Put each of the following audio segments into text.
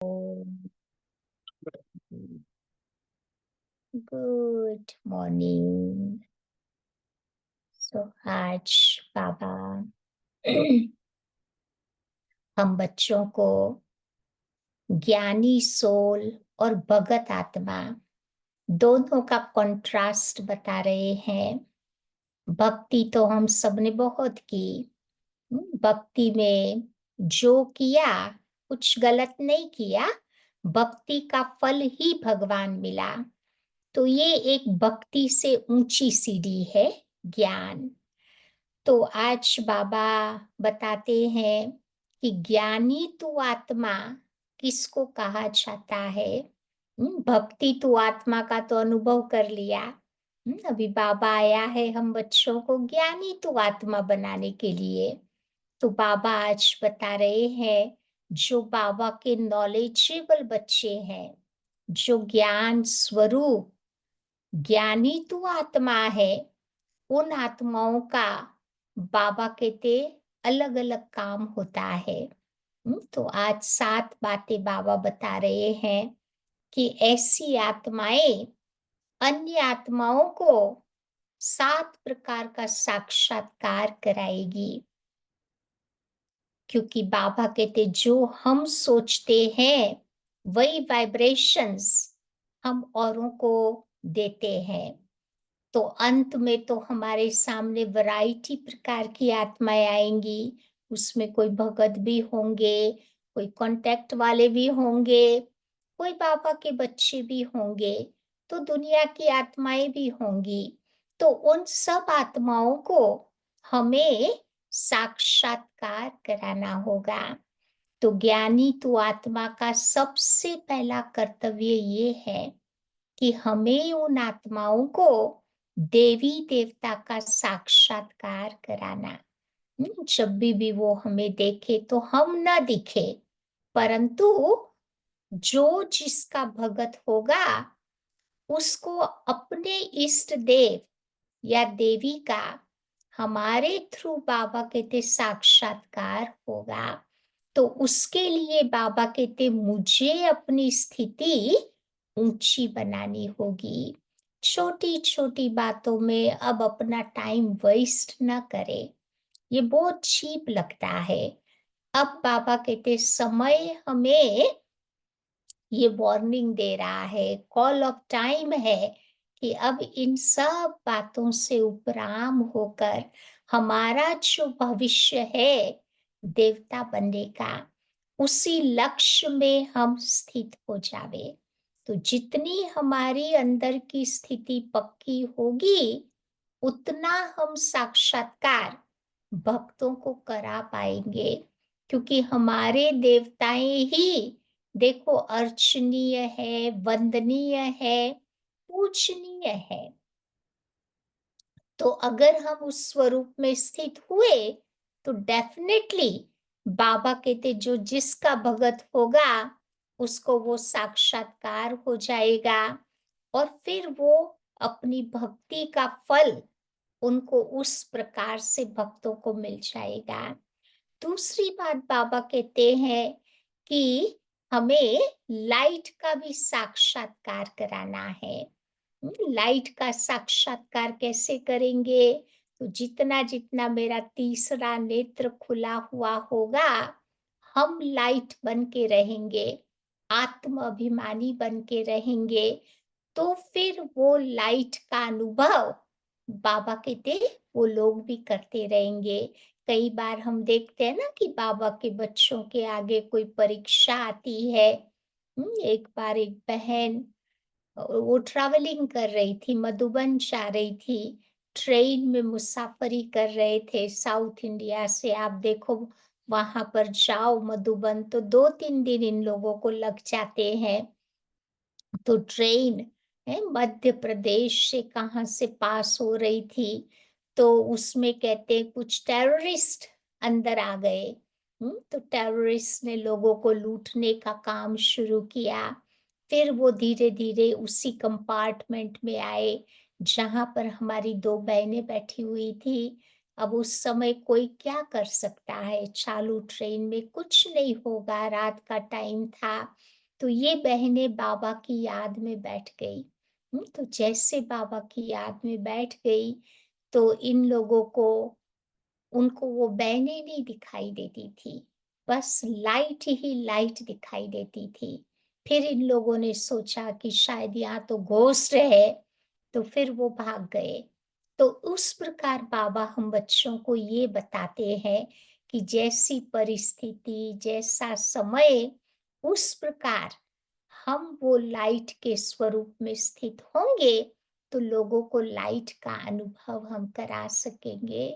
Good morning. आज बाबा हम बच्चों को ज्ञानी सोल और भगत आत्मा दोनों का कंट्रास्ट बता रहे हैं। भक्ति तो हम सबने बहुत की। भक्ति में जो किया कुछ गलत नहीं किया, भक्ति का फल ही भगवान मिला। तो ये एक भक्ति से ऊंची सीढ़ी है ज्ञान। तो आज बाबा बताते हैं कि ज्ञानी तू आत्मा किसको कहा जाता है। भक्ति तू आत्मा का तो अनुभव कर लिया। अभी बाबा आया है हम बच्चों को ज्ञानी तू आत्मा बनाने के लिए। तो बाबा आज बता रहे हैं जो बाबा के नॉलेजेबल बच्चे हैं, जो ज्ञान स्वरूप ज्ञानी तू आत्मा है, उन आत्माओं का बाबा कहते अलग अलग काम होता है। तो आज 7 बातें बाबा बता रहे हैं कि ऐसी आत्माएं अन्य आत्माओं को 7 प्रकार का साक्षात्कार कराएगी। क्योंकि बाबा कहते जो हम सोचते हैं वही वाइब्रेशंस हम औरों को देते हैं। तो अंत में तो हमारे सामने वैरायटी प्रकार की आत्माएं आएंगी। उसमें कोई भगत भी होंगे, कोई कांटेक्ट वाले भी होंगे, कोई बाबा के बच्चे भी होंगे, तो दुनिया की आत्माएं भी होंगी। तो उन सब आत्माओं को हमें साक्षात्कार कराना होगा। तो ज्ञानी तो आत्मा का सबसे पहला कर्तव्य ये है कि हमें उन आत्माओं को देवी देवता का साक्षात्कार कराना। जब भी वो हमें देखे तो हम न दिखे, परंतु जो जिसका भगत होगा उसको अपने इष्ट देव या देवी का हमारे थ्रू बाबा कहते साक्षात्कार होगा। तो उसके लिए बाबा कहते मुझे अपनी स्थिति ऊंची बनानी होगी। छोटी छोटी बातों में अब अपना टाइम वेस्ट ना करे, ये बहुत चीप लगता है। अब बाबा कहते समय हमें ये वार्निंग दे रहा है, कॉल ऑफ टाइम है कि अब इन सब बातों से उपराम होकर हमारा जो भविष्य है देवता बनने का, उसी लक्ष्य में हम स्थित हो जावे। तो जितनी हमारी अंदर की स्थिति पक्की होगी, उतना हम साक्षात्कार भक्तों को करा पाएंगे। क्योंकि हमारे देवताएं ही देखो अर्चनीय है, वंदनीय है, पूजनीय है। तो अगर हम उस स्वरूप में स्थित हुए तो डेफिनेटली बाबा कहते जो जिसका भगत होगा उसको वो साक्षात्कार हो जाएगा, और फिर वो अपनी भक्ति का फल उनको उस प्रकार से भक्तों को मिल जाएगा। दूसरी बात बाबा कहते हैं कि हमें लाइट का भी साक्षात्कार कराना है। लाइट का साक्षात्कार कैसे करेंगे? तो जितना जितना मेरा तीसरा नेत्र खुला हुआ होगा, हम लाइट बन के रहेंगे, आत्म अभिमानी बन के रहेंगे, तो फिर वो लाइट का अनुभव बाबा कहते वो लोग भी करते रहेंगे। कई बार हम देखते हैं ना कि बाबा के बच्चों के आगे कोई परीक्षा आती है। एक बार एक बहन वो ट्रैवलिंग कर रही थी, मधुबन जा रही थी, ट्रेन में मुसाफरी कर रहे थे साउथ इंडिया से। आप देखो वहां पर जाओ मधुबन तो 2-3 दिन इन लोगों को लग जाते हैं। तो ट्रेन है मध्य प्रदेश से कहाँ से पास हो रही थी, तो उसमें कहते हैं कुछ टेररिस्ट अंदर आ गए। तो टेररिस्ट ने लोगों को लूटने का काम शुरू किया। फिर वो धीरे धीरे उसी कंपार्टमेंट में आए जहां पर हमारी 2 बहनें बैठी हुई थी। अब उस समय कोई क्या कर सकता है, चालू ट्रेन में कुछ नहीं होगा, रात का टाइम था। तो ये बहनें बाबा की याद में बैठ गई। तो जैसे बाबा की याद में बैठ गई, तो इन लोगों को उनको वो बहनें नहीं दिखाई देती थी, बस लाइट ही लाइट दिखाई देती थी। फिर इन लोगों ने सोचा कि शायद यहाँ तो घोस्ट है, तो फिर वो भाग गए। तो उस प्रकार बाबा हम बच्चों को ये बताते हैं कि जैसी परिस्थिति, जैसा समय, उस प्रकार हम वो लाइट के स्वरूप में स्थित होंगे, तो लोगों को लाइट का अनुभव हम करा सकेंगे।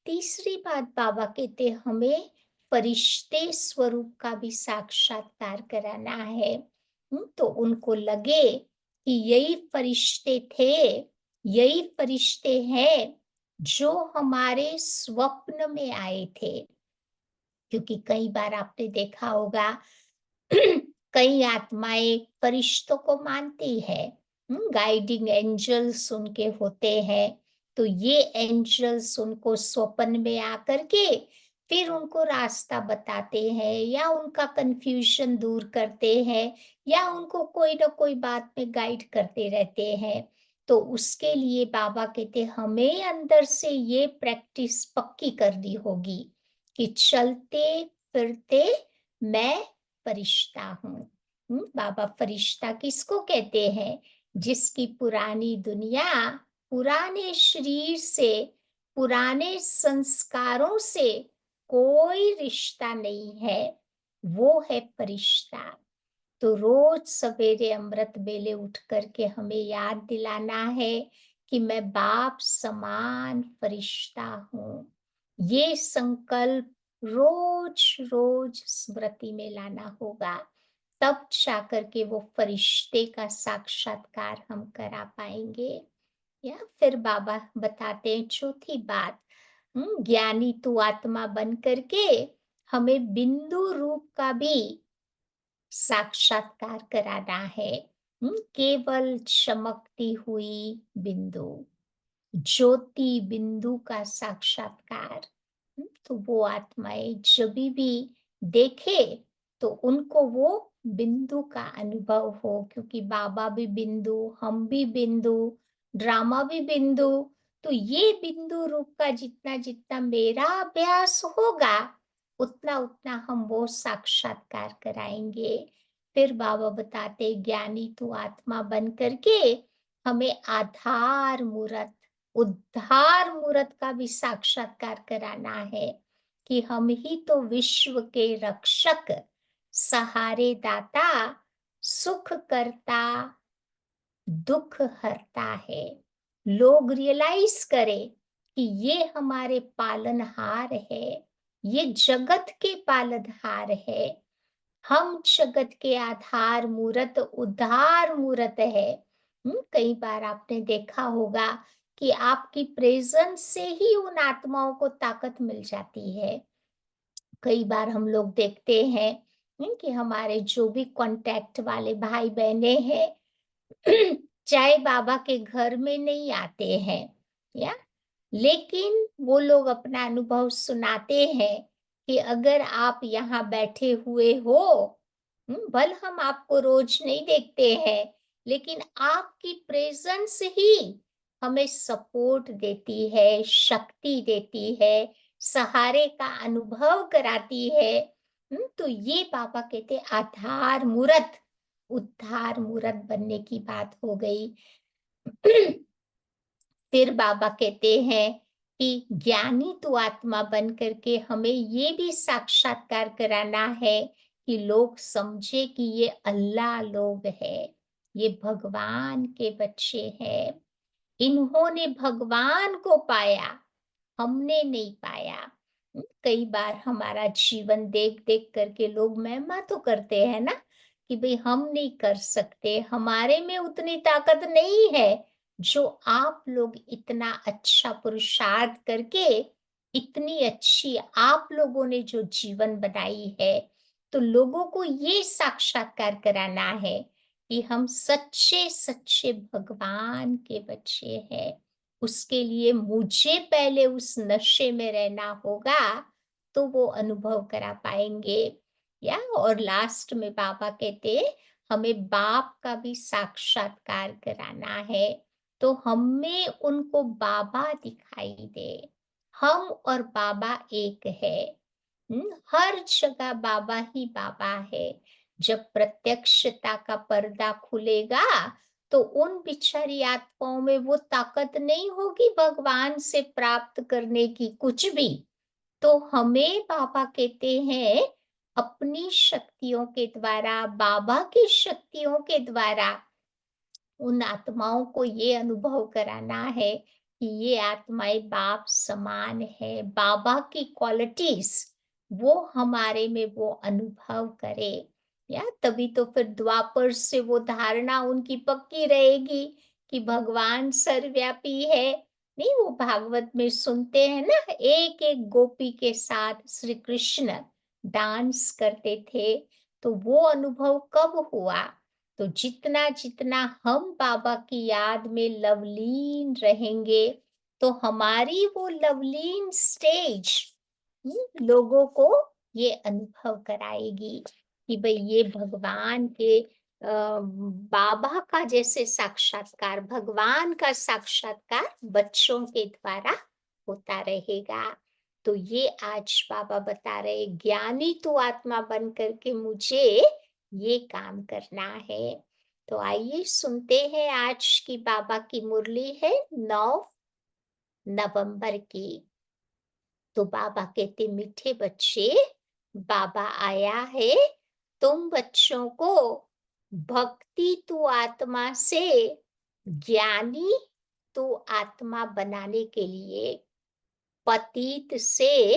तीसरी बात बाबा कहते हमें फरिश्ते स्वरूप का भी साक्षात्कार कराना है। तो उनको लगे कि यही फरिश्ते थे, यही फरिश्ते हैं जो हमारे स्वप्न में आए थे। क्योंकि कई बार आपने देखा होगा कई आत्माएं फरिश्तों को मानती है, गाइडिंग एंजल्स उनके होते हैं। तो ये एंजल्स उनको स्वप्न में आकर के फिर उनको रास्ता बताते हैं, या उनका कंफ्यूजन दूर करते हैं, या उनको कोई ना कोई बात में गाइड करते रहते हैं। तो उसके लिए बाबा कहते हमें अंदर से ये प्रैक्टिस पक्की करनी होगी कि चलते फिरते मैं फरिश्ता हूँ। बाबा फरिश्ता किसको कहते हैं? जिसकी पुरानी दुनिया, पुराने शरीर से, पुराने संस्कारों से कोई रिश्ता नहीं है, वो है फरिश्ता। तो रोज सवेरे अमृत वेले उठ करके हमें याद दिलाना है कि मैं बाप समान फरिश्ता हूँ। ये संकल्प रोज रोज स्मृति में लाना होगा, तब जाकर के वो फरिश्ते का साक्षात्कार हम करा पाएंगे। या फिर बाबा बताते हैं चौथी बात, ज्ञानी तू आत्मा बन करके हमें बिंदु रूप का भी साक्षात्कार कराना है। केवल चमकती हुई बिंदु, ज्योति बिंदु का साक्षात्कार। तो वो आत्माएं जब भी देखे तो उनको वो बिंदु का अनुभव हो, क्योंकि बाबा भी बिंदु, हम भी बिंदु, ड्रामा भी बिंदु। तो ये बिंदु रूप का जितना जितना मेरा अभ्यास होगा, उतना उतना हम वो साक्षात्कार कराएंगे। फिर बाबा बताते ज्ञानी तू आत्मा बन करके हमें आधार मूर्त, उद्धार मूर्त का भी साक्षात्कार कराना है कि हम ही तो विश्व के रक्षक, सहारे दाता, सुख करता, दुख हरता है। लोग रियलाइज करें कि ये हमारे पालनहार है, ये जगत के पालनहार है। हम जगत के आधार मूरत, उद्धार मूरत है। कई बार आपने देखा होगा कि आपकी प्रेजेंस से ही उन आत्माओं को ताकत मिल जाती है। कई बार हम लोग देखते हैं कि हमारे जो भी कांटेक्ट वाले भाई बहने हैं चाहे बाबा के घर में नहीं आते हैं, या लेकिन वो लोग अपना अनुभव सुनाते हैं कि अगर आप यहाँ बैठे हुए हो, भल हम आपको रोज नहीं देखते हैं, लेकिन आपकी प्रेजेंस ही हमें सपोर्ट देती है, शक्ति देती है, सहारे का अनुभव कराती है। तो ये बाबा कहते आधार मूरत, उद्धार मूरत बनने की बात हो गई। फिर बाबा कहते हैं कि ज्ञानी तो आत्मा बन करके हमें ये भी साक्षात्कार कराना है कि लोग समझे कि ये अल्लाह लोग है, ये भगवान के बच्चे हैं। इन्होंने भगवान को पाया, हमने नहीं पाया। कई बार हमारा जीवन देख देख करके लोग महिमा तो करते हैं ना कि भाई हम नहीं कर सकते, हमारे में उतनी ताकत नहीं है जो आप लोग इतना अच्छा पुरुषार्थ करके, इतनी अच्छी आप लोगों ने जो जीवन बनाई है। तो लोगों को ये साक्षात्कार कराना है कि हम सच्चे सच्चे भगवान के बच्चे हैं। उसके लिए मुझे पहले उस नशे में रहना होगा, तो वो अनुभव करा पाएँगे। या और लास्ट में बाबा कहते हैं, हमें बाप का भी साक्षात्कार कराना है, तो हमें उनको बाबा दिखाई दे। हम और बाबा एक है। हर जगह बाबा ही बाबा है। जब प्रत्यक्षता का पर्दा खुलेगा, तो उन बिचारी आत्माओं में वो ताकत नहीं होगी भगवान से प्राप्त करने की कुछ भी। तो हमें बाबा कहते हैं, अपनी शक्तियों के द्वारा, बाबा की शक्तियों के द्वारा उन आत्माओं को ये अनुभव कराना है कि ये आत्माएँ बाप समान है, बाबा की क्वालिटीज़ वो हमारे में वो अनुभव करे। या तभी तो फिर द्वापर से वो धारणा उनकी पक्की रहेगी कि भगवान सर्वव्यापी है। नहीं, वो भागवत में सुनते हैं ना, एक-एक गोपी के साथ श्री कृष्ण डांस करते थे, तो वो अनुभव कब हुआ? तो जितना-जितना हम बाबा की याद में लवलीन रहेंगे, तो हमारी वो लवलीन स्टेज लोगों को ये अनुभव कराएगी कि भई ये भगवान के बाबा का जैसे साक्षात्कार, भगवान का साक्षात्कार बच्चों के द्वारा होता रहेगा। तो ये आज बाबा बता रहे, ज्ञानी तू आत्मा बन कर के मुझे ये काम करना है। तो आइए सुनते हैं, आज की बाबा की मुरली है 9 नवंबर की। तो बाबा कहते, मीठे बच्चे, बाबा आया है तुम बच्चों को भक्ति तू आत्मा से ज्ञानी तू आत्मा बनाने के लिए, पतित से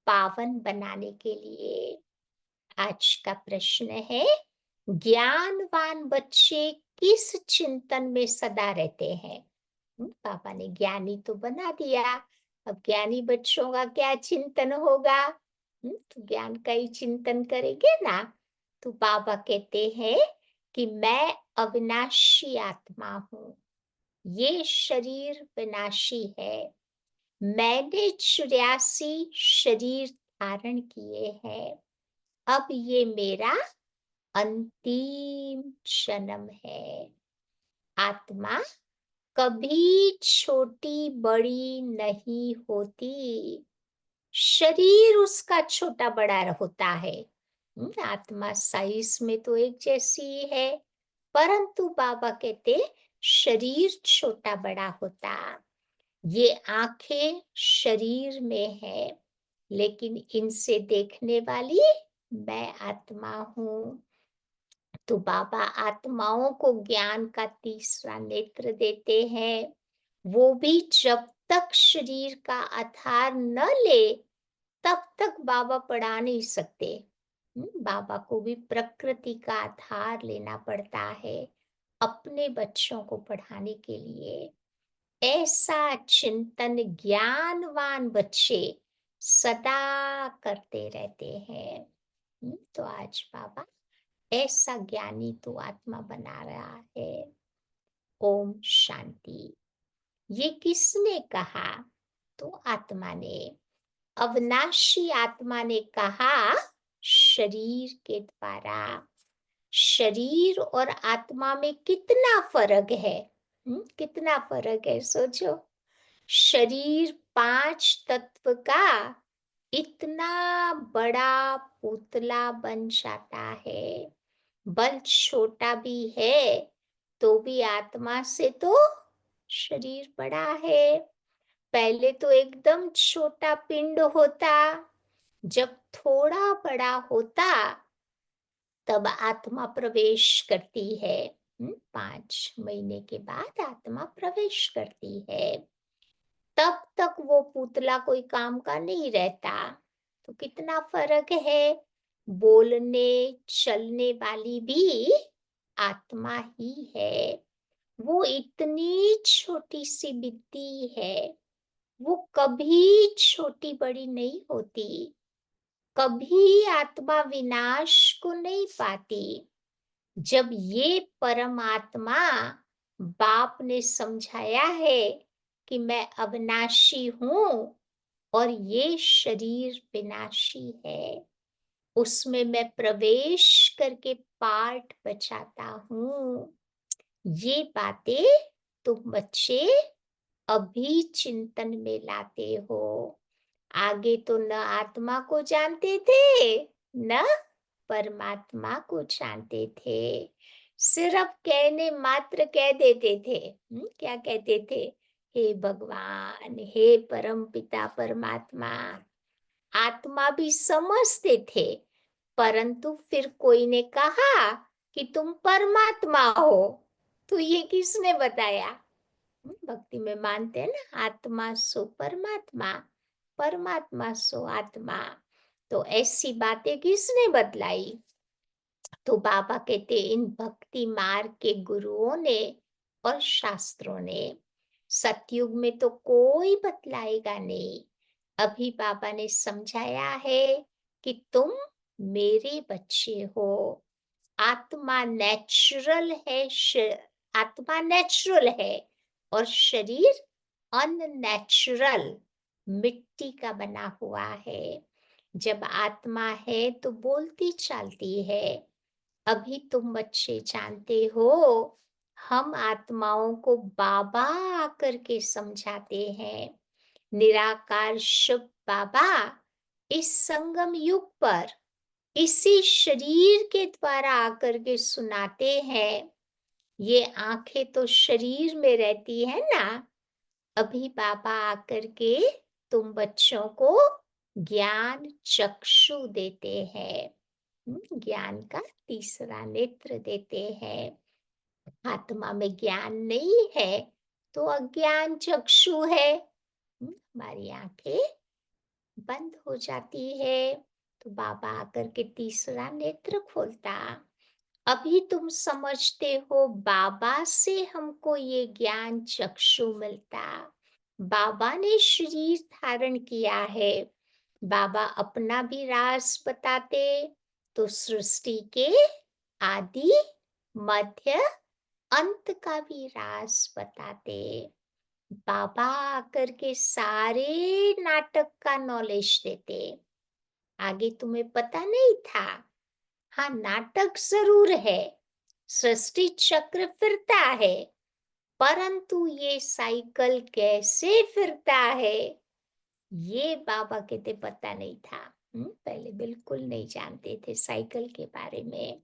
पावन बनाने के लिए। आज का प्रश्न है, ज्ञानवान बच्चे किस चिंतन में सदा रहते हैं? पापा ने ज्ञानी तो बना दिया, अब ज्ञानी बच्चों का क्या चिंतन होगा? तो ज्ञान का ही चिंतन करेंगे ना। तो बाबा कहते हैं कि मैं अविनाशी आत्मा हूँ, ये शरीर विनाशी है। मैंने 84 शरीर धारण किए हैं, अब ये मेरा अंतिम जन्म है। आत्मा कभी छोटी बड़ी नहीं होती, शरीर उसका छोटा बड़ा होता है। आत्मा साइज में तो एक जैसी ही है, परंतु बाबा कहते शरीर छोटा बड़ा होता। ये आंखें शरीर में है, लेकिन इनसे देखने वाली मैं आत्मा हूँ। तो बाबा आत्माओं को ज्ञान का तीसरा नेत्र देते हैं। वो भी जब तक शरीर का आधार न ले, तब तक बाबा पढ़ा नहीं सकते। बाबा को भी प्रकृति का आधार लेना पड़ता है अपने बच्चों को पढ़ाने के लिए। ऐसा चिंतन ज्ञानवान बच्चे सदा करते रहते हैं। तो आज बाबा ऐसा ज्ञानी तो आत्मा बना रहा है। ओम शांति। ये किसने कहा? तो आत्मा ने, अविनाशी आत्मा ने कहा शरीर के द्वारा। शरीर और आत्मा में कितना फर्क है? कितना फर्क है सोचो। शरीर 5 तत्व का इतना बड़ा पुतला बन जाता है। बल छोटा भी है, तो भी आत्मा से तो शरीर बड़ा है। पहले तो एकदम छोटा पिंड होता, जब थोड़ा बड़ा होता तब आत्मा प्रवेश करती है। 5 महीने के बाद आत्मा प्रवेश करती है। तब तक वो पुतला कोई काम का नहीं रहता। तो कितना फर्क है। बोलने चलने वाली भी आत्मा ही है। वो इतनी छोटी सी बित्ती है, वो कभी छोटी बड़ी नहीं होती, कभी आत्मा विनाश को नहीं पाती। जब ये परमात्मा बाप ने समझाया है कि मैं अविनाशी हूँ और ये शरीर विनाशी है। उसमें मैं प्रवेश करके पार्ट बचाता हूँ। ये बातें तुम बच्चे अभी चिंतन में लाते हो। आगे तो न आत्मा को जानते थे, न परमात्मा को जानते थे। सिर्फ कहने मात्र कह देते थे। क्या कहते थे? हे भगवान, हे परम पिता परमात्मा। आत्मा भी समझते थे, परंतु फिर कोई ने कहा कि तुम परमात्मा हो, तो ये किसने बताया? भक्ति में मानते हैं ना, आत्मा सो परमात्मा, परमात्मा सो आत्मा। तो ऐसी बातें किसने बतलाई? तो बाबा कहते इन भक्ति मार्ग के गुरुओं ने और शास्त्रों ने। सतयुग में तो कोई बतलाएगा नहीं। अभी बाबा ने समझाया है कि तुम मेरे बच्चे हो। आत्मा नेचुरल है, आत्मा नेचुरल है और शरीर अननेचुरल, मिट्टी का बना हुआ है। जब आत्मा है तो बोलती चालती है। अभी तुम बच्चे जानते हो, हम आत्माओं को बाबा आकर के समझाते हैं। निराकार शिव बाबा इस संगम युग पर इसी शरीर के द्वारा आकर के सुनाते हैं। ये आंखें तो शरीर में रहती है ना। अभी बाबा आकर के तुम बच्चों को ज्ञान चक्षु देते हैं। ज्ञान का तीसरा नेत्र देते हैं। आत्मा में ज्ञान नहीं है तो अज्ञान चक्षु है। हमारी आंखें बंद हो जाती है तो बाबा आकर के तीसरा नेत्र खोलता। अभी तुम समझते हो बाबा से हमको ये ज्ञान चक्षु मिलता। बाबा ने शरीर धारण किया है। बाबा अपना भी राज बताते तो सृष्टि के आदि मध्य अंत का भी राज बताते। बाबा आकर के सारे नाटक का नॉलेज देते। आगे तुम्हें पता नहीं था। हाँ, नाटक जरूर है, सृष्टि चक्र फिरता है, परंतु ये साइकिल कैसे फिरता है ये बाबा कहते पता नहीं था। पहले बिल्कुल नहीं जानते थे साइकिल के बारे में।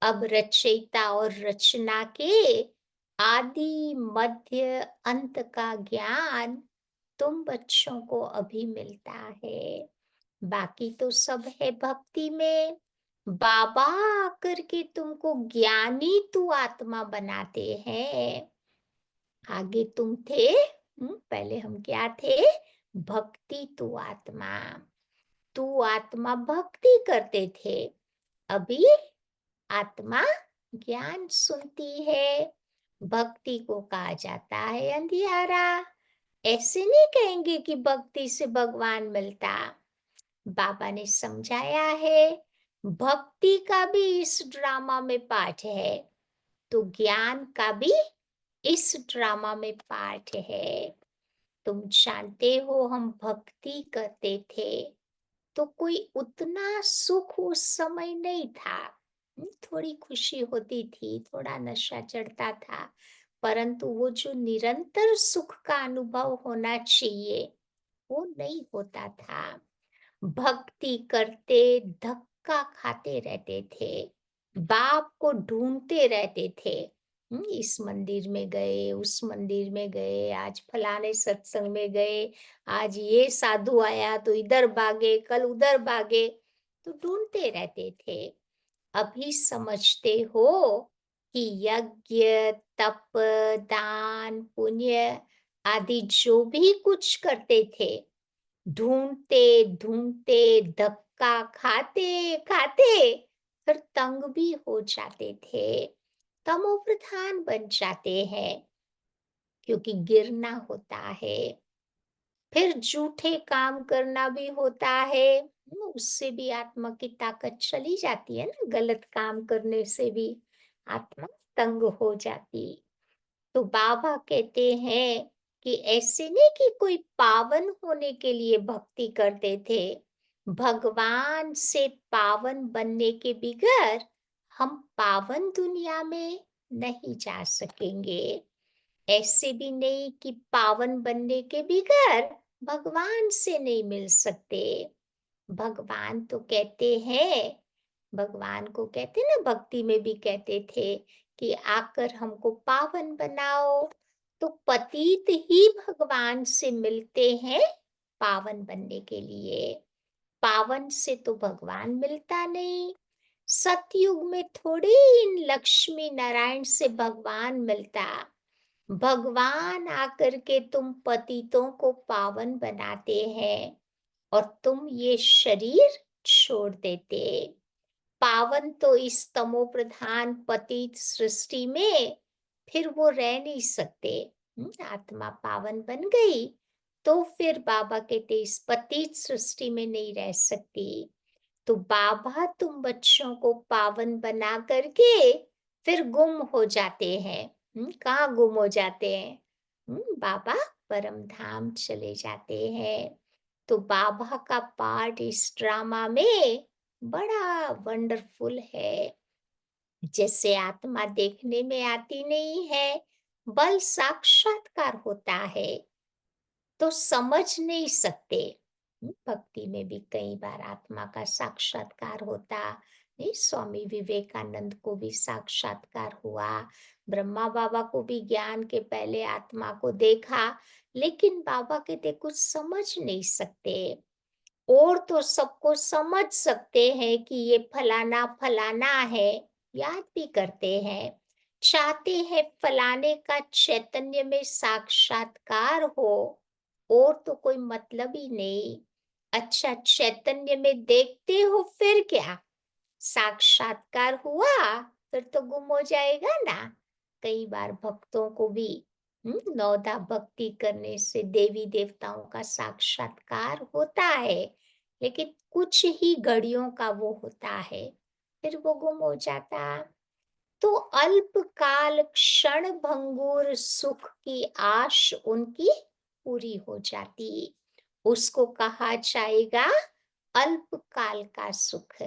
अब रचयिता और रचना के आदि मध्य अंत का ज्ञान तुम बच्चों को अभी मिलता है। बाकी तो सब है भक्ति में। बाबा आकर के तुमको ज्ञानी तू आत्मा बनाते हैं। आगे तुम थे, पहले हम क्या थे? भक्ति तू आत्मा। तू आत्मा भक्ति करते थे, अभी आत्मा ज्ञान सुनती है। भक्ति को कहा जाता है अंधियारा। ऐसे नहीं कहेंगे कि भक्ति से भगवान मिलता। बाबा ने समझाया है भक्ति का भी इस ड्रामा में पार्ट है, तो ज्ञान का भी इस ड्रामा में पार्ट है। तुम जानते हो हम भक्ति करते थे तो कोई उतना सुख उस समय नहीं था। थोड़ी खुशी होती थी, थोड़ा नशा चढ़ता था, परंतु वो जो निरंतर सुख का अनुभव होना चाहिए वो नहीं होता था। भक्ति करते धक्का खाते रहते थे, बाप को ढूंढते रहते थे। इस मंदिर में गए, उस मंदिर में गए, आज फलाने सत्संग में गए, आज ये साधु आया तो इधर भागे, कल उधर भागे, तो ढूंढते रहते थे। अभी समझते हो कि यज्ञ, तप, दान, पुण्य आदि जो भी कुछ करते थे, ढूंढते ढूंढते धक्का खाते खाते फिर तंग भी हो जाते थे, तमो प्रधान बन जाते हैं, क्योंकि गिरना होता है, फिर झूठे काम करना भी होता है। उससे भी आत्मा की ताकत चली जाती है ना, गलत काम करने से भी आत्मा तंग हो जाती। तो बाबा कहते हैं कि ऐसे नहीं कि कोई पावन होने के लिए भक्ति करते थे। भगवान से पावन बनने के बगैर हम पावन दुनिया में नहीं जा सकेंगे। ऐसे भी नहीं कि पावन बनने के बगैर भगवान से नहीं मिल सकते। भगवान तो कहते हैं, भगवान को कहते ना, भक्ति में भी कहते थे कि आकर हमको पावन बनाओ। तो पतित ही भगवान से मिलते हैं पावन बनने के लिए। पावन से तो भगवान मिलता नहीं। सतयुग में थोड़ी इन लक्ष्मी नारायण से भगवान मिलता। भगवान आकर के तुम पतितों को पावन बनाते हैं और तुम ये शरीर छोड़ देते। पावन तो इस तमो प्रधान पतित सृष्टि में फिर वो रह नहीं सकते। आत्मा पावन बन गई तो फिर बाबा कहते इस पतित सृष्टि में नहीं रह सकती। तो बाबा तुम बच्चों को पावन बना करके फिर गुम हो जाते हैं। कहाँ गुम हो जाते हैं? बाबा परम धाम चले जाते हैं। तो बाबा का पार्ट इस ड्रामा में बड़ा वंडरफुल है। जैसे आत्मा देखने में आती नहीं है, बल साक्षात्कार होता है तो समझ नहीं सकते। भक्ति में भी कई बार आत्मा का साक्षात्कार होता। नहीं, स्वामी विवेकानंद को भी साक्षात्कार हुआ। ब्रह्मा बाबा को भी ज्ञान के पहले आत्मा को देखा, लेकिन बाबा कहते कुछ समझ नहीं सकते। और तो सबको समझ सकते हैं कि ये फलाना फलाना है, याद भी करते हैं, चाहते हैं फलाने का चैतन्य में साक्षात्कार हो, और तो कोई मतलब ही नहीं। अच्छा, चैतन्य में देखते हो फिर क्या? साक्षात्कार हुआ फिर तो गुम हो जाएगा ना। कई बार भक्तों को भी नौदा भक्ति करने से देवी देवताओं का साक्षात्कार होता है, लेकिन कुछ ही घड़ियों का वो होता है, फिर वो गुम हो जाता। तो अल्पकाल क्षण भंगुर सुख की आश उनकी पूरी हो जाती। उसको कहा जाएगा अल्पकाल का सुख।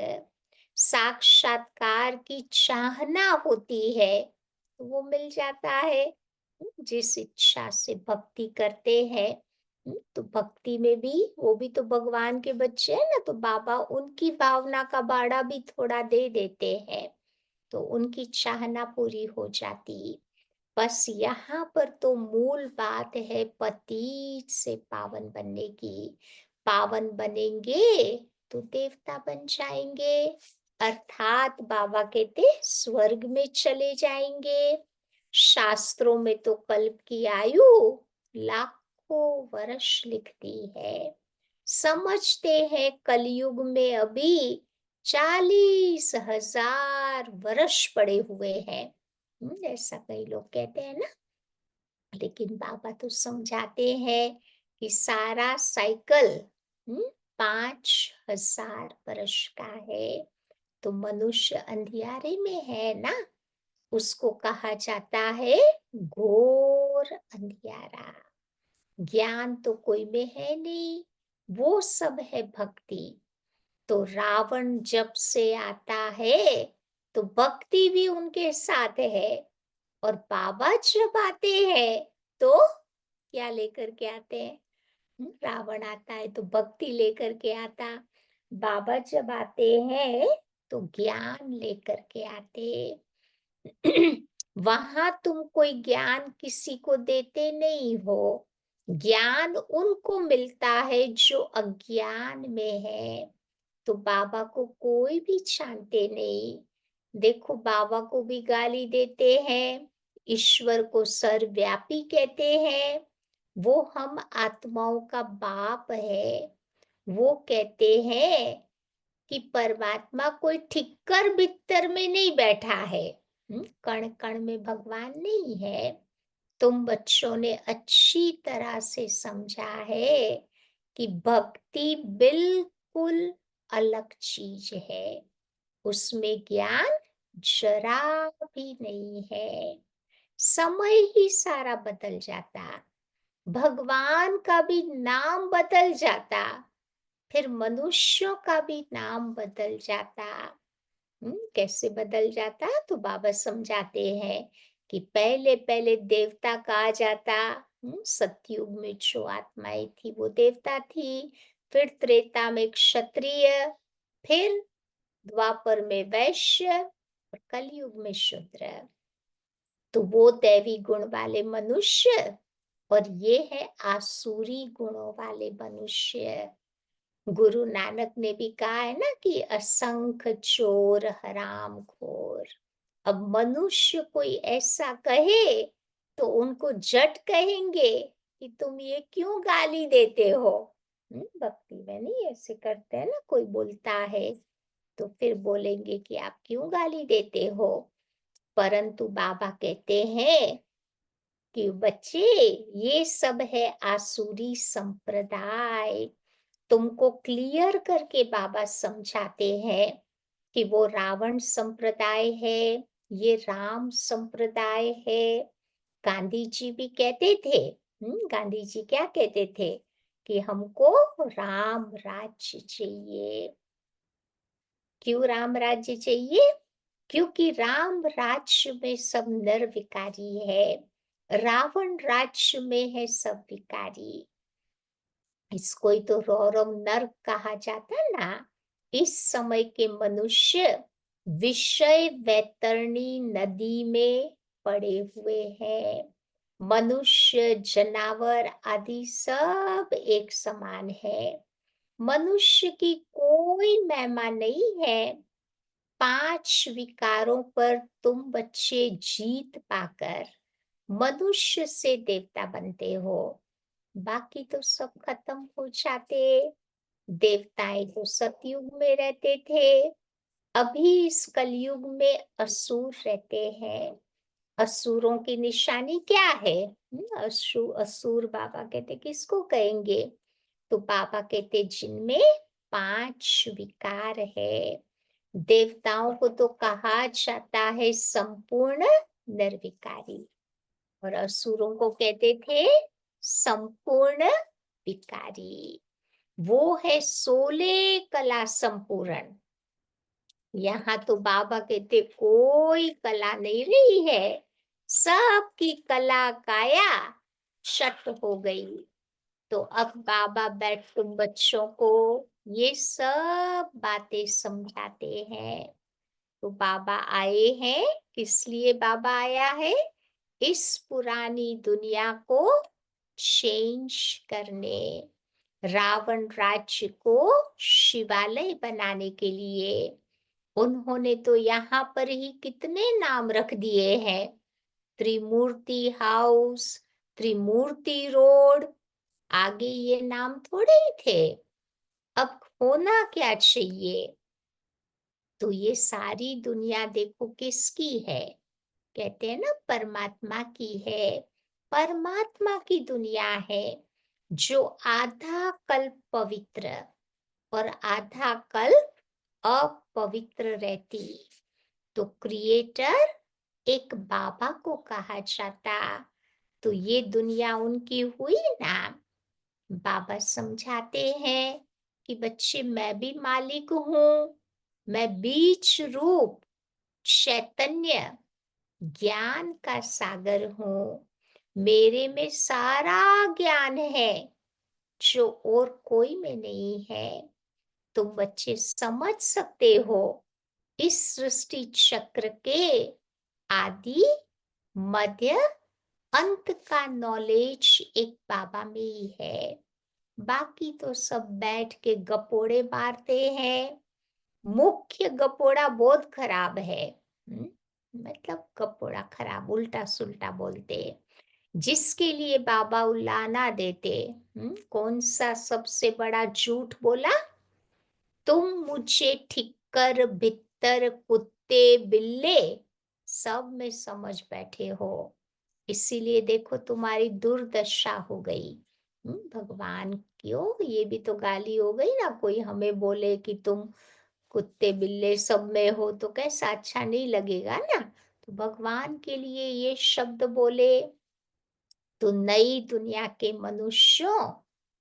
साक्षात्कार की चाहना होती है तो वो मिल जाता है। जिस इच्छा से भक्ति करते हैं, तो भक्ति में भी वो भी तो भगवान के बच्चे हैं ना, तो बाबा उनकी भावना का बाड़ा भी थोड़ा दे देते हैं तो उनकी चाहना पूरी हो जाती। बस यहाँ पर तो मूल बात है पतित से पावन बनने की। पावन बनेंगे तो देवता बन जाएंगे, अर्थात बाबा कहते स्वर्ग में चले जाएंगे। शास्त्रों में तो कल्प की आयु लाखों वर्ष लिखती है। समझते हैं कलयुग में अभी 40,000 वर्ष पड़े हुए हैं। ऐसा कई लोग कहते हैं ना, लेकिन बाबा तो समझाते हैं कि सारा साइकिल 5,000 वर्ष का है। तो मनुष्य अंधियारे में है ना, उसको कहा जाता है घोर अंधियारा। ज्ञान तो कोई में है नहीं, वो सब है भक्ति। तो रावण जब से आता है तो भक्ति भी उनके साथ है, और बाबा जब आते हैं तो क्या लेकर के आते हैं? रावण आता है तो भक्ति लेकर के आता, बाबा जब आते हैं तो ज्ञान लेकर के आते। वहां तुम कोई ज्ञान किसी को देते नहीं हो, ज्ञान उनको मिलता है जो अज्ञान में है। तो बाबा को कोई भी जानते नहीं। देखो, बाबा को भी गाली देते हैं, ईश्वर को सर्वव्यापी कहते हैं। वो हम आत्माओं का बाप है। वो कहते हैं कि परमात्मा कोई ठिक्कर बित्तर में नहीं बैठा है, कण कण में भगवान नहीं है। तुम बच्चों ने अच्छी तरह से समझा है कि भक्ति बिल्कुल अलग चीज है, उसमें ज्ञान जरा भी नहीं है। समय ही सारा बदल जाता। भगवान का भी नाम बदल जाता, फिर मनुष्यों का भी नाम बदल जाता। कैसे बदल जाता? तो बाबा समझाते हैं कि पहले-पहले देवता कहा जाता, सतयुग में जो आत्माएँ थी वो देवता थी, फिर त्रेता में क्षत्रिय, फिर द्वापर में वैश्य और कलयुग में शूद्र। तो वो दैवी गुण वाले मनुष्य और ये है आसुरी गुणों वाले मनुष्य। गुरु नानक ने भी कहा है ना कि असंख्य चोर हरामखोर। अब मनुष्य कोई ऐसा कहे तो उनको जट कहेंगे कि तुम ये क्यों गाली देते हो। भक्ति में नहीं ऐसे करते हैं ना, कोई बोलता है तो फिर बोलेंगे कि आप क्यों गाली देते हो। परंतु बाबा कहते हैं कि बच्चे, ये सब है आसुरी संप्रदाय। तुमको क्लियर करके बाबा समझाते हैं कि वो रावण संप्रदाय है, ये राम संप्रदाय है। गांधी जी भी कहते थे, गांधी जी क्या कहते थे कि हमको राम राज्य चाहिए। क्यों राम राज्य चाहिए? क्योंकि राम राज्य में सब निर्विकारी है, रावण राज्य में है सब विकारी। इसको ही तो रौरव नर्क कहा जाता ना। इस समय के मनुष्य विषय वैतरणी नदी में पड़े हुए हैं। मनुष्य, जानवर आदि सब एक समान है। मनुष्य की कोई महिमा नहीं है। 5 विकारों पर तुम बच्चे जीत पाकर मनुष्य से देवता बनते हो। बाकी तो सब खत्म हो जाते। देवताएं तो सतयुग में रहते थे, अभी इस कलयुग में असुर रहते हैं। असुरों की निशानी क्या है? असुर बाबा कहते किसको कहेंगे? तो बाबा कहते जिनमें 5 विकार है। देवताओं को तो कहा जाता है संपूर्ण निर्विकारी, और असुरों को कहते थे संपूर्ण विकारी। वो है 16 कला संपूर्ण। यहाँ तो बाबा कहते कोई कला नहीं रही है, सबकी कला काया शट हो गई। तो अब बाबा बैठ तुम बच्चों को ये सब बातें समझाते हैं। तो बाबा आए हैं, किस लिए बाबा आया है? इस पुरानी दुनिया को चेंज करने, रावण राज्य को शिवालय बनाने के लिए। उन्होंने तो यहाँ पर ही कितने नाम रख दिए हैं, त्रिमूर्ति हाउस, त्रिमूर्ति रोड, आगे ये नाम थोड़े ही थे। अब होना क्या चाहिए? तो ये सारी दुनिया देखो किसकी है? कहते हैं ना परमात्मा की है। परमात्मा की दुनिया है जो आधा कल्प पवित्र और आधा कल्प अपवित्र रहती। तो क्रिएटर एक बाबा को कहा जाता। तो ये दुनिया उनकी हुई ना। बाबा समझाते हैं कि बच्चे मैं भी मालिक हूँ, मैं बीज रूप चैतन्य ज्ञान का सागर हूँ। मेरे में सारा ज्ञान है जो और कोई में नहीं है। तुम बच्चे समझ सकते हो इस सृष्टि चक्र के आदि, मध्य, अंत का नॉलेज एक बाबा में ही है। बाकी तो सब बैठ के गपोड़े मारते हैं। मुख्य गपोड़ा बहुत खराब है। मतलब गपोड़ा खराब, उल्टा सुल्टा बोलते, जिसके लिए बाबा उलाना देते। कौन सा सबसे बड़ा झूठ बोला? तुम मुझे ठिक्कर भित्तर कुत्ते बिल्ले सब में समझ बैठे हो, इसीलिए देखो तुम्हारी दुर्दशा हो गई। भगवान क्यों, ये भी तो गाली हो गई ना। कोई हमें बोले कि तुम कुत्ते बिल्ले सब में हो तो कैसा अच्छा नहीं लगेगा ना। तो भगवान के लिए ये शब्द बोले, तो नई दुनिया के मनुष्यों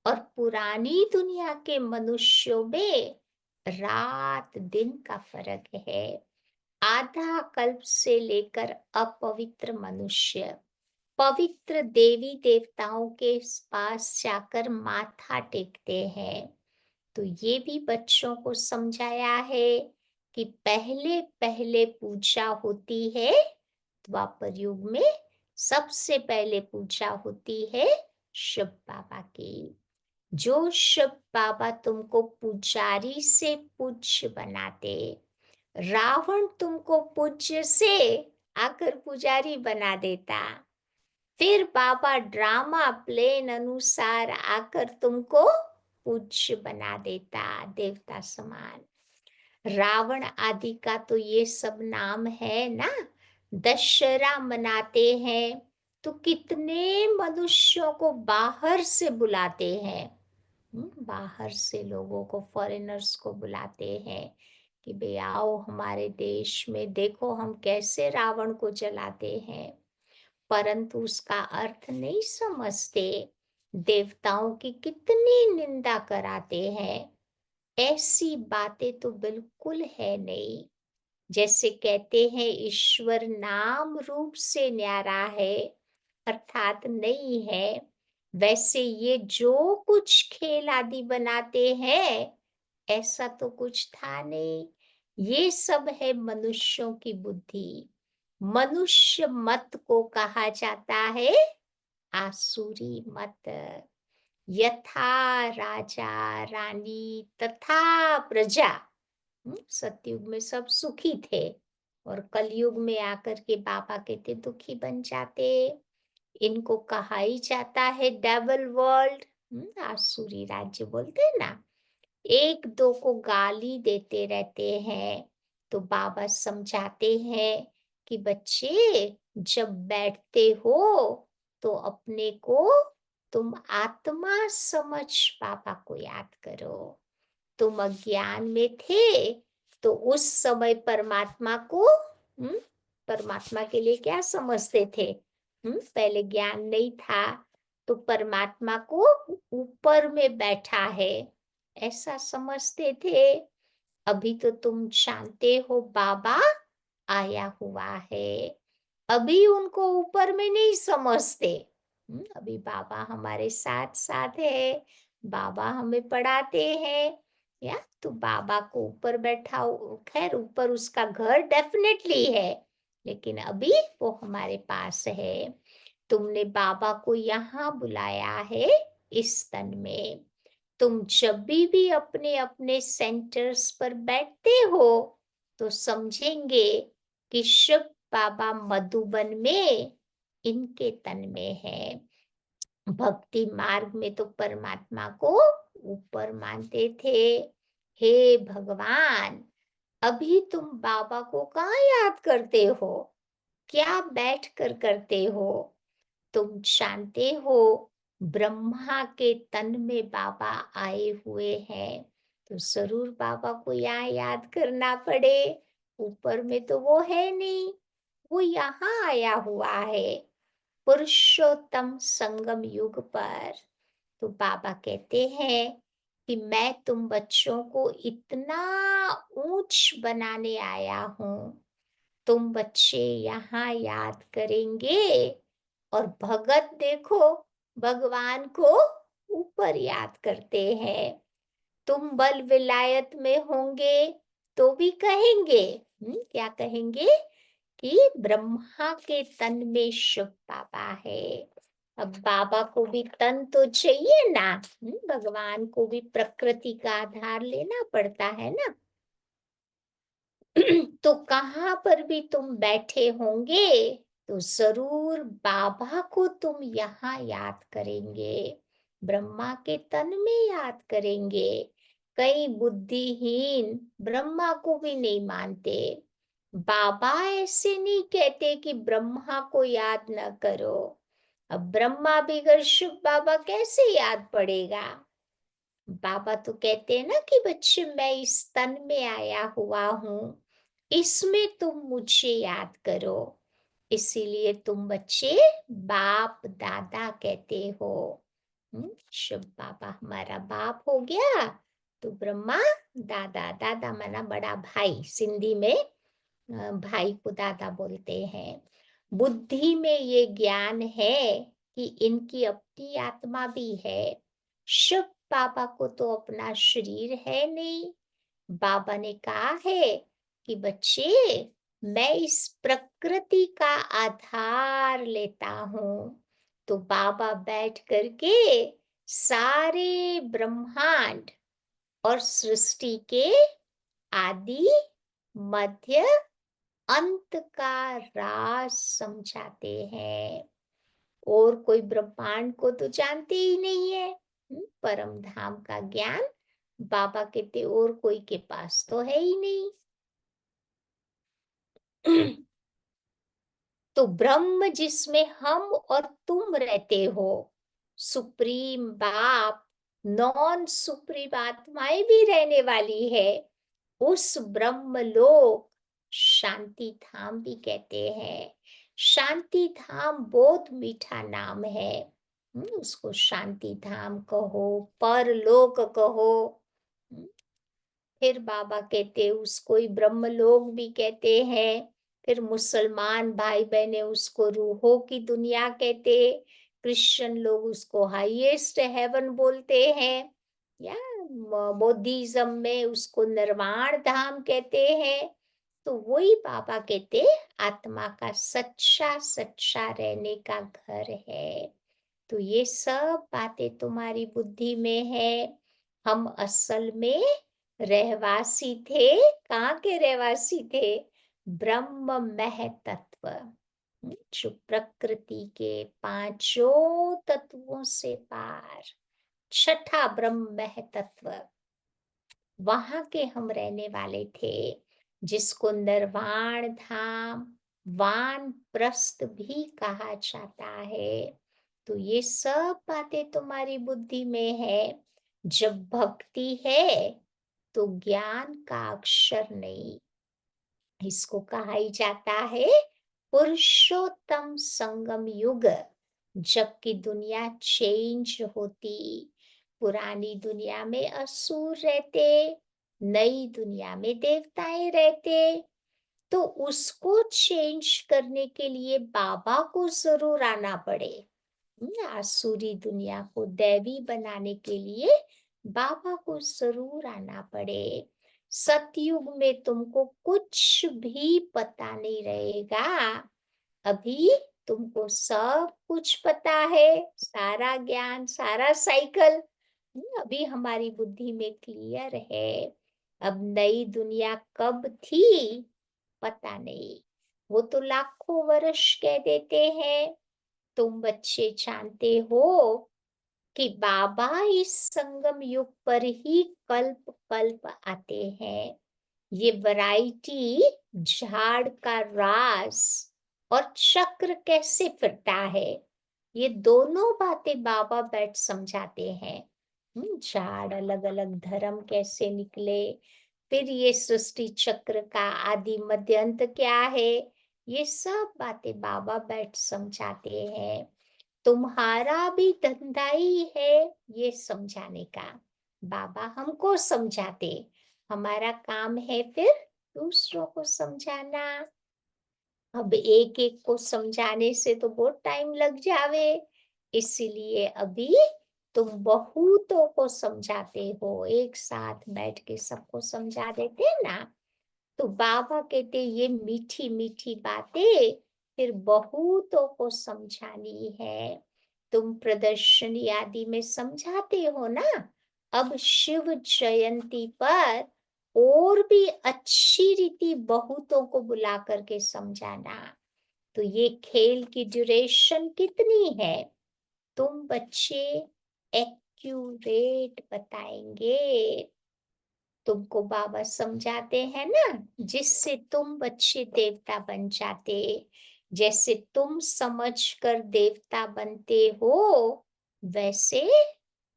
और पुरानी दुनिया के मनुष्यों में रात दिन का फर्क है। आधा कल्प से लेकर अपवित्र मनुष्य पवित्र देवी देवताओं के पास जाकर माथा टेकते हैं। तो ये भी बच्चों को समझाया है कि पहले पहले पूजा होती है द्वापर युग में। सबसे पहले पूजा होती है शिव बाबा की। जो शिव बाबा तुमको पुजारी से पूज्य बनाते, रावण तुमको पूज्य से आकर पुजारी बना देता। फिर बाबा ड्रामा प्लेन अनुसार आकर तुमको पूज्य बना देता, देवता समान। रावण आदि का तो ये सब नाम है ना। दशहरा मनाते हैं तो कितने मनुष्यों को बाहर से बुलाते हैं। बाहर से लोगों को, फॉरेनर्स को बुलाते हैं कि भाई आओ हमारे देश में, देखो हम कैसे रावण को जलाते हैं। परंतु उसका अर्थ नहीं समझते। देवताओं की कितनी निंदा कराते हैं। ऐसी बातें तो बिल्कुल है नहीं। जैसे कहते हैं ईश्वर नाम रूप से न्यारा है, अर्थात नहीं है। वैसे ये जो कुछ खेल आदि बनाते हैं, ऐसा तो कुछ था नहीं। ये सब है मनुष्यों की बुद्धि। मनुष्य मत को कहा जाता है आसुरी मत। यथा राजा रानी तथा प्रजा। सतयुग में सब सुखी थे और कलयुग में आकर के बाबा कहते दुखी बन जाते। इनको कहा ही जाता है डेविल वर्ल्ड, आसुरी राज्य बोलते हैं ना। एक दो को गाली देते रहते हैं तो बाबा समझाते हैं कि बच्चे जब बैठते हो तो अपने को तुम आत्मा समझ बाबा को याद करो। तुम अज्ञान में थे तो उस समय परमात्मा को, परमात्मा के लिए क्या समझते थे? पहले ज्ञान नहीं था तो परमात्मा को ऊपर में बैठा है ऐसा समझते थे। अभी तो तुम जानते हो बाबा आया हुआ है। अभी उनको ऊपर में नहीं समझते। अभी बाबा हमारे साथ साथ है, बाबा हमें पढ़ाते हैं। या तो बाबा को ऊपर बैठा, खैर ऊपर उसका घर डेफिनेटली है, लेकिन अभी वो हमारे पास है। तुमने बाबा को यहाँ बुलाया है इस तन में। तुम जब भी अपने अपने सेंटर्स पर बैठते हो तो समझेंगे कि शिव बाबा मधुबन में इनके तन में है। भक्ति मार्ग में तो परमात्मा को ऊपर मानते थे। हे भगवान, अभी तुम बाबा को कहाँ याद करते हो? क्या बैठ कर करते हो? तुम जानते हो ब्रह्मा के तन में बाबा आए हुए हैं तो जरूर बाबा को यहाँ याद करना पड़े। ऊपर में तो वो है नहीं, वो यहाँ आया हुआ है पुरुषोत्तम संगम युग पर। तो बाबा कहते हैं कि मैं तुम बच्चों को इतना ऊंच बनाने आया हूँ। तुम बच्चे यहाँ याद करेंगे और भगत देखो भगवान को ऊपर याद करते हैं। तुम बल विलायत में होंगे तो भी कहेंगे, क्या कहेंगे? कि ब्रह्मा के तन में शिव बाबा है। अब बाबा को भी तन तो चाहिए ना। भगवान को भी प्रकृति का आधार लेना पड़ता है ना। तो कहाँ पर भी तुम बैठे होंगे तो जरूर बाबा को तुम यहाँ याद करेंगे, ब्रह्मा के तन में याद करेंगे। कई बुद्धिहीन ब्रह्मा को भी नहीं मानते। बाबा ऐसे नहीं कहते कि ब्रह्मा को याद न करो। अब ब्रह्मा बिगर शिव बाबा कैसे याद पड़ेगा? बाबा तो कहते हैं ना कि बच्चे मैं इस तन में आया हुआ हूँ, इसमें तुम मुझे याद करो। इसीलिए तुम बच्चे बाप दादा कहते हो। शिव बाबा हमारा बाप हो गया, तो ब्रह्मा दादा, दादा माना बड़ा भाई, सिंधी में भाई को दादा बोलते हैं। बुद्धि में ये ज्ञान है कि इनकी अपनी आत्मा भी है। शिव बाबा को तो अपना शरीर है नहीं। बाबा ने कहा है कि बच्चे, मैं इस प्रकृति का आधार लेता हूँ। तो बाबा बैठ करके सारे ब्रह्मांड और सृष्टि के आदि, मध्य, अंत का राज समझाते हैं। और कोई ब्रह्मांड को तो जानते ही नहीं है। परम धाम का ज्ञान बाबा कहते और कोई के पास तो है ही नहीं। तो ब्रह्म जिसमें हम और तुम रहते हो, सुप्रीम बाप, नॉन सुप्रीम आत्माएं भी रहने वाली है, उस ब्रह्म लोक शांति धाम भी कहते हैं। शांति धाम बहुत मीठा नाम है। उसको शांति धाम कहो, परलोक कहो। हम्म, फिर बाबा कहते उसको ही ब्रह्मलोक भी कहते हैं। फिर मुसलमान भाई बहने उसको रूहों की दुनिया कहते। क्रिश्चियन लोग उसको हाईएस्ट हेवन बोलते हैं, या बौद्धिज्म में उसको निर्वाण धाम कहते हैं। तो वही बाबा कहते आत्मा का सच्चा सच्चा रहने का घर है। तो ये सब बातें तुम्हारी बुद्धि में है। हम असल में रहवासी थे। कहाँ के रहवासी थे? ब्रह्म मह तत्व, जो प्रकृति के पांचों तत्वों से पार, छठा ब्रह्म मह तत्व, वहां के हम रहने वाले थे, जिसको निर्वाण धाम, वान प्रस्थ भी कहा जाता है। तो ये सब बातें तुम्हारी बुद्धि में है। जब भक्ति है तो ज्ञान का अक्षर नहीं। इसको कहा ही जाता है पुरुषोत्तम संगम युग। जबकि दुनिया चेंज होती, पुरानी दुनिया में असुर रहते, नई दुनिया में देवताएं रहते, तो उसको चेंज करने के लिए बाबा को जरूर आना पड़े। आसुरी दुनिया को दैवी बनाने के लिए बाबा को जरूर आना पड़े। सतयुग में तुमको कुछ भी पता नहीं रहेगा। अभी तुमको सब कुछ पता है, सारा ज्ञान, सारा साइकिल अभी हमारी बुद्धि में क्लियर है। अब नई दुनिया कब थी पता नहीं, वो तो लाखों वर्ष कह देते हैं। तुम बच्चे जानते हो कि बाबा इस संगम युग पर ही कल्प कल्प आते हैं। ये वैरायटी, झाड़ का रास और चक्र कैसे फिरता है, ये दोनों बातें बाबा बैठ समझाते हैं। झाड़ अलग अलग धर्म कैसे निकले, फिर ये सृष्टि चक्र का आदि मध्य अंत क्या है, ये सब बातें बाबा बैठ समझाते हैं। तुम्हारा भी धंधा ही है ये समझाने का। बाबा हमको समझाते, हमारा काम है फिर दूसरों को समझाना। अब एक एक को समझाने से तो बहुत टाइम लग जावे, इसीलिए अभी तुम बहुतों को समझाते हो, एक साथ बैठ के सबको समझा देते ना। तो बाबा कहते ये मीठी मीठी बातें फिर बहुतों को समझानी है। तुम प्रदर्शनी आदि में समझाते हो ना, अब शिव जयंती पर और भी अच्छी रीति बहुतों को बुला करके समझाना। तो ये खेल की ड्यूरेशन कितनी है, तुम बच्चे एक्यूरेट बताएंगे। तुमको बाबा समझाते हैं ना, जिससे तुम बच्चे देवता बन जाते। जैसे तुम समझकर देवता बनते हो, वैसे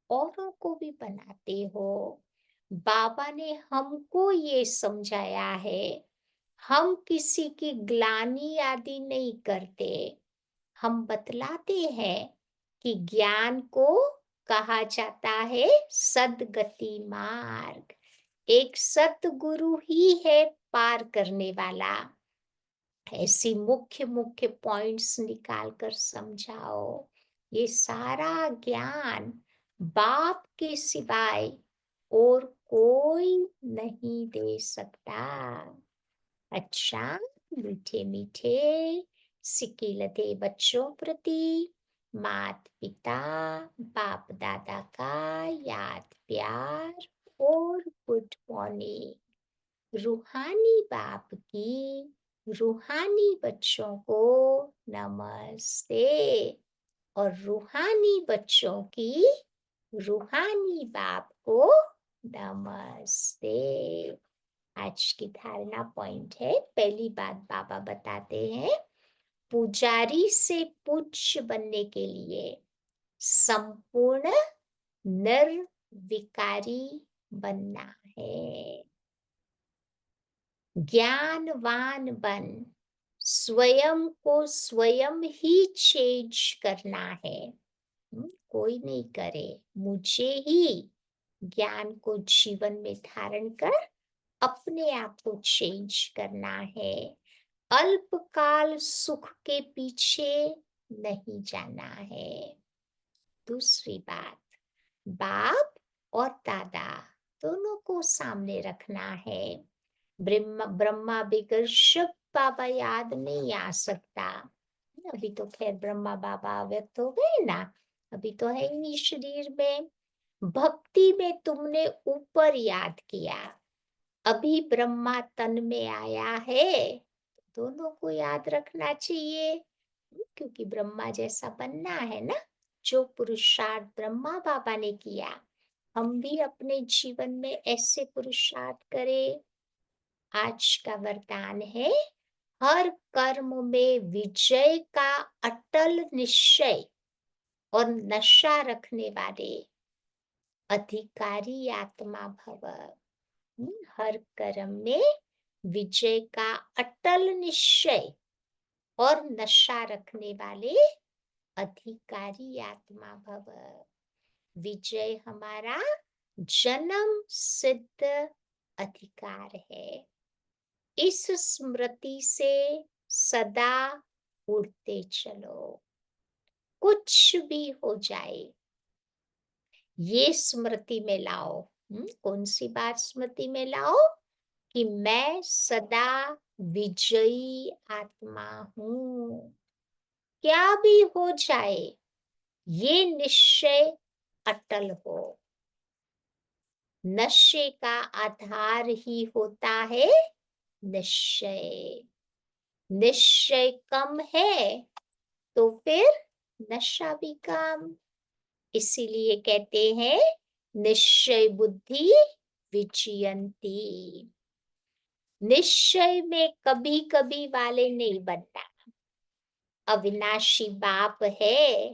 औरों को भी बनाते हो। बाबा ने हमको ये समझाया है हम किसी की ग्लानि आदि नहीं करते। हम बतलाते हैं कि ज्ञान को कहा जाता है सद्गति मार्ग। एक सतगुरु ही है पार करने वाला। ऐसी मुख्य मुख्य पॉइंट्स निकाल कर समझाओ। ये सारा ज्ञान बाप के सिवाय और कोई नहीं दे सकता। अच्छा, मीठे मीठे सिकिलते बच्चों प्रति मात पिता बाप दादा का याद प्यार और गुड मॉर्निंग। रूहानी बाप की रूहानी बच्चों को नमस्ते और रूहानी बच्चों की रूहानी बाप को नमस्ते। आज की धारणा पॉइंट है, पहली बात बाबा बताते हैं, पुजारी से पूज्य बनने के लिए संपूर्ण निर्विकारी बनना है। ज्ञानवान बन स्वयं को स्वयं ही चेंज करना है। कोई नहीं करे, मुझे ही ज्ञान को जीवन में धारण कर अपने आप को चेंज करना है। अल्पकाल सुख के पीछे नहीं जाना है। दूसरी बात, बाप और दादा दोनों को सामने रखना है। ब्रह्मा बगैर शिव बाबा याद नहीं आ सकता। अभी तो खैर ब्रह्मा बाबा व्यक्त हो गए ना, अभी तो है ही नहीं शरीर में। भक्ति में तुमने ऊपर याद किया, अभी ब्रह्मा तन में आया है, दोनों को याद रखना चाहिए। क्योंकि ब्रह्मा जैसा बनना है ना, जो पुरुषार्थ ब्रह्मा बाबा ने किया, हम भी अपने जीवन में ऐसे पुरुषार्थ करें। आज का वरदान है, हर कर्म में विजय का अटल निश्चय और नशा रखने वाले अधिकारी आत्मा भव। हर कर्म में विजय का अटल निश्चय और नशा रखने वाले अधिकारी आत्मा भव। विजय हमारा जन्म सिद्ध अधिकार है। इस स्मृति से सदा उड़ते चलो, कुछ भी हो जाए ये स्मृति में लाओ। कौन सी बात स्मृति में लाओ? कि मैं सदा विजयी आत्मा हूँ। क्या भी हो जाए ये निश्चय अटल हो। नशे का आधार ही होता है निश्चय। निश्चय कम है तो फिर नशा भी कम। इसीलिए कहते हैं निश्चय बुद्धि विचयन्ति। निश्चय में कभी कभी वाले नहीं बनना। अविनाशी बाप है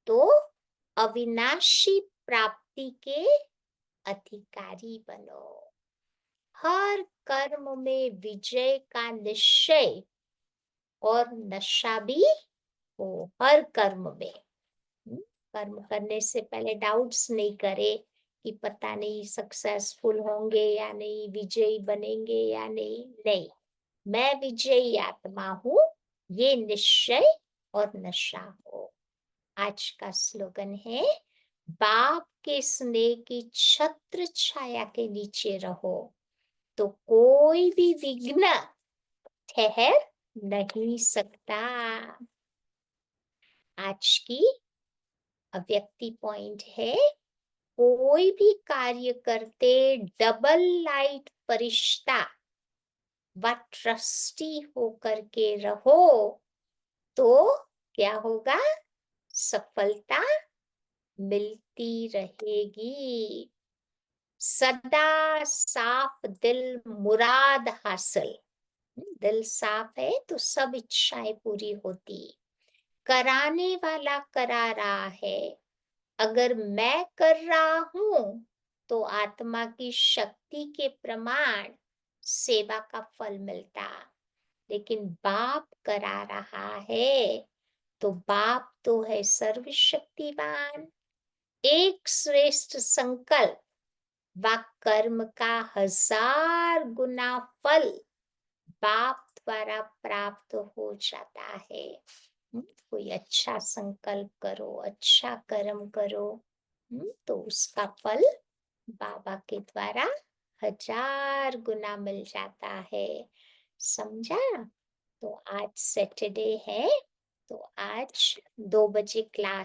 तो अविनाशी प्राप्ति के अधिकारी बनो। हर कर्म में विजय का निश्चय और नशा भी हो। हर कर्म में कर्म करने से पहले डाउट्स नहीं करे कि पता नहीं सक्सेसफुल होंगे या नहीं, विजयी बनेंगे या नहीं। नहीं, मैं विजयी आत्मा हूँ, ये निश्चय और नशा हो। आज का स्लोगन है, बाप के स्नेह की छत्र छाया के नीचे रहो तो कोई भी विघ्न ठहर नहीं सकता। आज की अव्यक्ति पॉइंट है, कोई भी कार्य करते डबल लाइट फरिश्ता व ट्रस्टी होकर के रहो तो क्या होगा? सफलता मिलती रहेगी। सदा साफ दिल मुराद हासिल। दिल साफ है तो सब इच्छाएं पूरी होती। कराने वाला करा रहा है, अगर मैं कर रहा हूं तो आत्मा की शक्ति के प्रमाण सेवा का फल मिलता। लेकिन बाप करा रहा है, तो बाप तो है सर्वशक्तिवान। एक श्रेष्ठ संकल्प व कर्म का 1000 गुना फल बाप द्वारा प्राप्त हो जाता है। कोई अच्छा संकल्प करो, अच्छा कर्म करो, तो उसका फल बाबा के द्वारा 1000 गुना मिल जाता है। समझा? तो आज सैटरडे है, तो आज 2 बजे क्लास